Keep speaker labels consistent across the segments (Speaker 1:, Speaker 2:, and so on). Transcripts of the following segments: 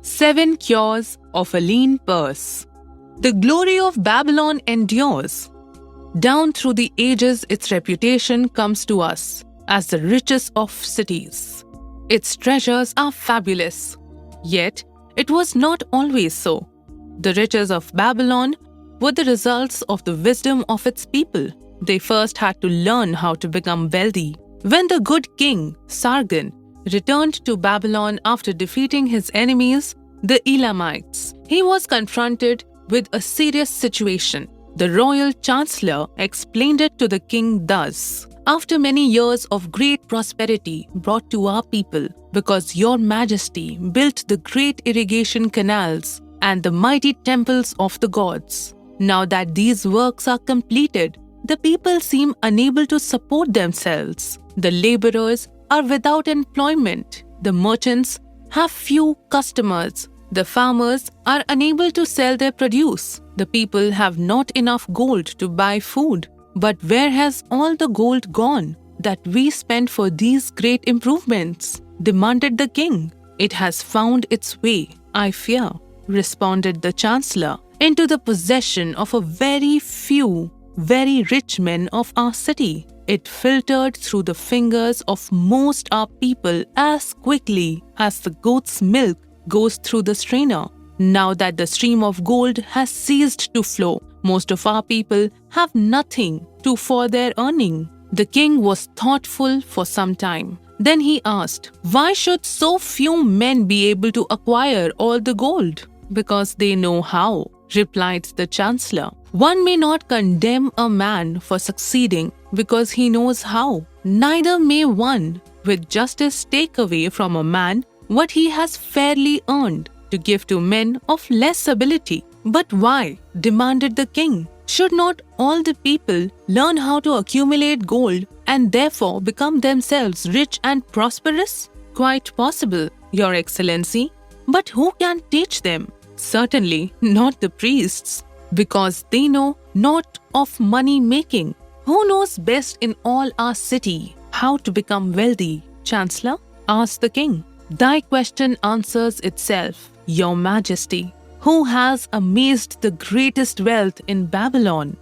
Speaker 1: 7 Cures of a Lean Purse. The glory of Babylon endures. Down through the ages, its reputation comes to us as the richest of cities. Its treasures are fabulous. Yet, it was not always so. The riches of Babylon were the results of the wisdom of its people. They first had to learn how to become wealthy. When the good king, Sargon, returned to Babylon after defeating his enemies, the Elamites, he was confronted with a serious situation. The royal chancellor explained it to the king thus: "After many years of great prosperity brought to our people, because your majesty built the great irrigation canals and the mighty temples of the gods. Now that these works are completed, the people seem unable to support themselves. The laborers are without employment. The merchants have few customers. The farmers are unable to sell their produce. The people have not enough gold to buy food. But where has all the gold gone that we spent for these great improvements?" demanded the king. "It has found its way, I fear," responded the chancellor, "into the possession of a very few, very rich men of our city. It filtered through the fingers of most our people as quickly as the goat's milk goes through the strainer. Now that the stream of gold has ceased to flow, most of our people have nothing for their earning." The king was thoughtful for some time. Then he asked, "Why should so few men be able to acquire all the gold?" "Because they know how," replied the chancellor. "One may not condemn a man for succeeding because he knows how. Neither may one with justice take away from a man what he has fairly earned to give to men of less ability." "But why?" demanded the king. "Should not all the people learn how to accumulate gold and therefore become themselves rich and prosperous?" "Quite possible, Your Excellency. But who can teach them?" "Certainly not the priests, because they know not of money making." "Who knows best in all our city how to become wealthy, Chancellor?" asked the king. "Thy question answers itself, Your Majesty. Who has amassed the greatest wealth in Babylon?"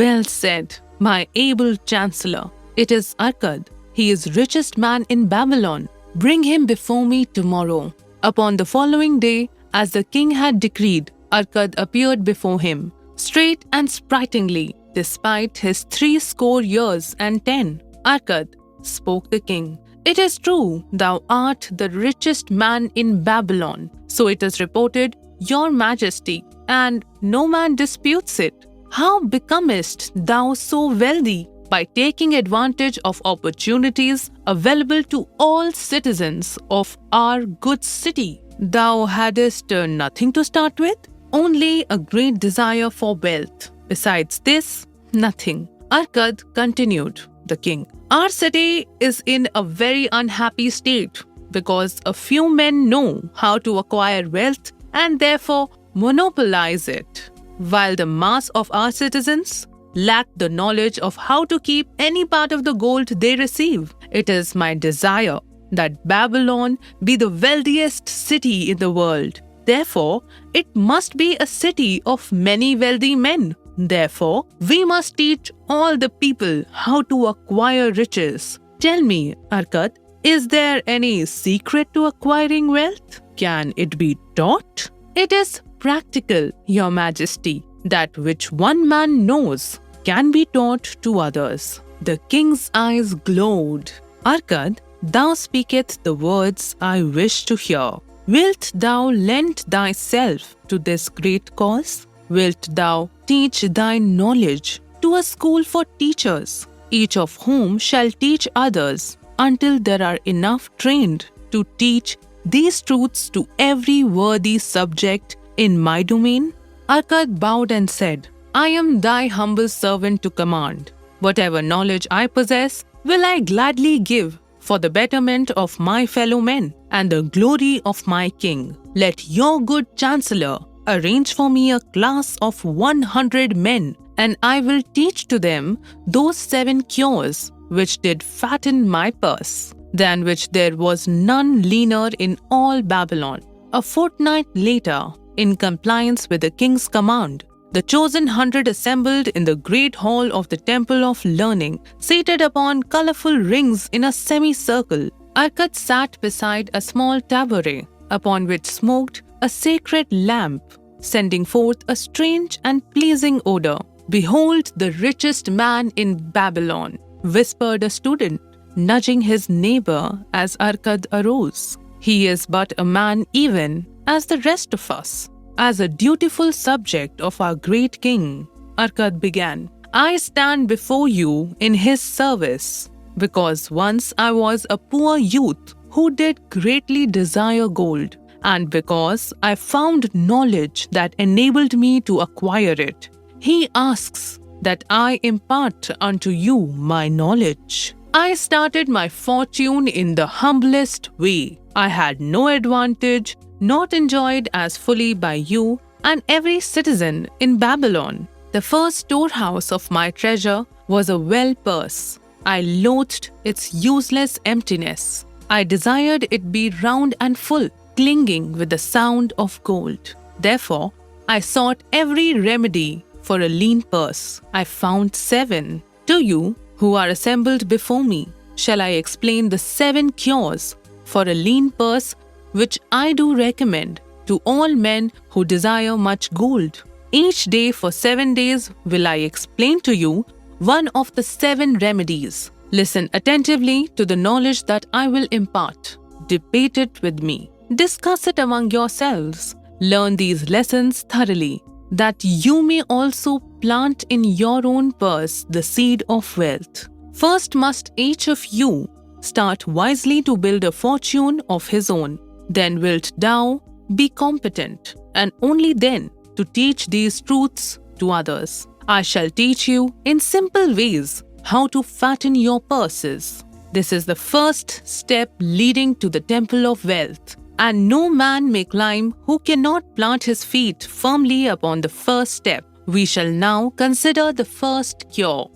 Speaker 1: "Well said, my able chancellor. It is Arkad. He is richest man in Babylon. Bring him before me tomorrow." Upon the following day, as the king had decreed, Arkad appeared before him, straight and sprightly, despite his 60 years and 10. "Arkad," spoke the king, "it is true thou art the richest man in Babylon. So it is reported, Your Majesty, and no man disputes it. How becomest thou so wealthy? By taking advantage of opportunities available to all citizens of our good city. Thou hadst nothing to start with, only a great desire for wealth. Besides this, nothing." Arkad continued, the king, "Our city is in a very unhappy state because a few men know how to acquire wealth and therefore monopolize it, while the mass of our citizens lack the knowledge of how to keep any part of the gold they receive. It is my desire that Babylon be the wealthiest city in the world. Therefore, it must be a city of many wealthy men. Therefore, we must teach all the people how to acquire riches. Tell me, Arkad, is there any secret to acquiring wealth? Can it be taught?" "It is practical, Your Majesty. That which one man knows can be taught to others." The king's eyes glowed. "Arkad, thou speakest the words I wish to hear. Wilt thou lend thyself to this great cause? Wilt thou teach thy knowledge to a school for teachers, each of whom shall teach others until there are enough trained to teach these truths to every worthy subject in my domain?" Arkad bowed and said, "I am thy humble servant to command. Whatever knowledge I possess will I gladly give for the betterment of my fellow men and the glory of my king. Let your good chancellor arrange for me a class of 100 men, and I will teach to them those 7 cures which did fatten my purse, than which there was none leaner in all Babylon. A fortnight later, in compliance with the king's command, the chosen 100 assembled in the great hall of the Temple of Learning, seated upon colorful rings in a semicircle. Arkad sat beside a small tabouret, upon which smoked a sacred lamp, sending forth a strange and pleasing odor. "Behold the richest man in Babylon," whispered a student, nudging his neighbor as Arkad arose. "He is but a man even as the rest of us." "As a dutiful subject of our great king," Arkad began, "I stand before you in his service, because once I was a poor youth who did greatly desire gold, and because I found knowledge that enabled me to acquire it. He asks that I impart unto you my knowledge. I started my fortune in the humblest way. I had no advantage, not enjoyed as fully by you and every citizen in Babylon. The first storehouse of my treasure was a well purse. I loathed its useless emptiness. I desired it be round and full, clinging with the sound of gold. Therefore, I sought every remedy for a lean purse. I found 7. To you, who are assembled before me, shall I explain the 7 cures for a lean purse which I do recommend to all men who desire much gold. Each day for 7 days will I explain to you one of the 7 remedies. Listen attentively to the knowledge that I will impart. Debate it with me. Discuss it among yourselves. Learn these lessons thoroughly, that you may also plant in your own purse the seed of wealth. First must each of you start wisely to build a fortune of his own. Then wilt thou be competent, and only then to teach these truths to others. I shall teach you in simple ways how to fatten your purses. This is the first step leading to the temple of wealth, and no man may climb who cannot plant his feet firmly upon the first step. We shall now consider the first cure.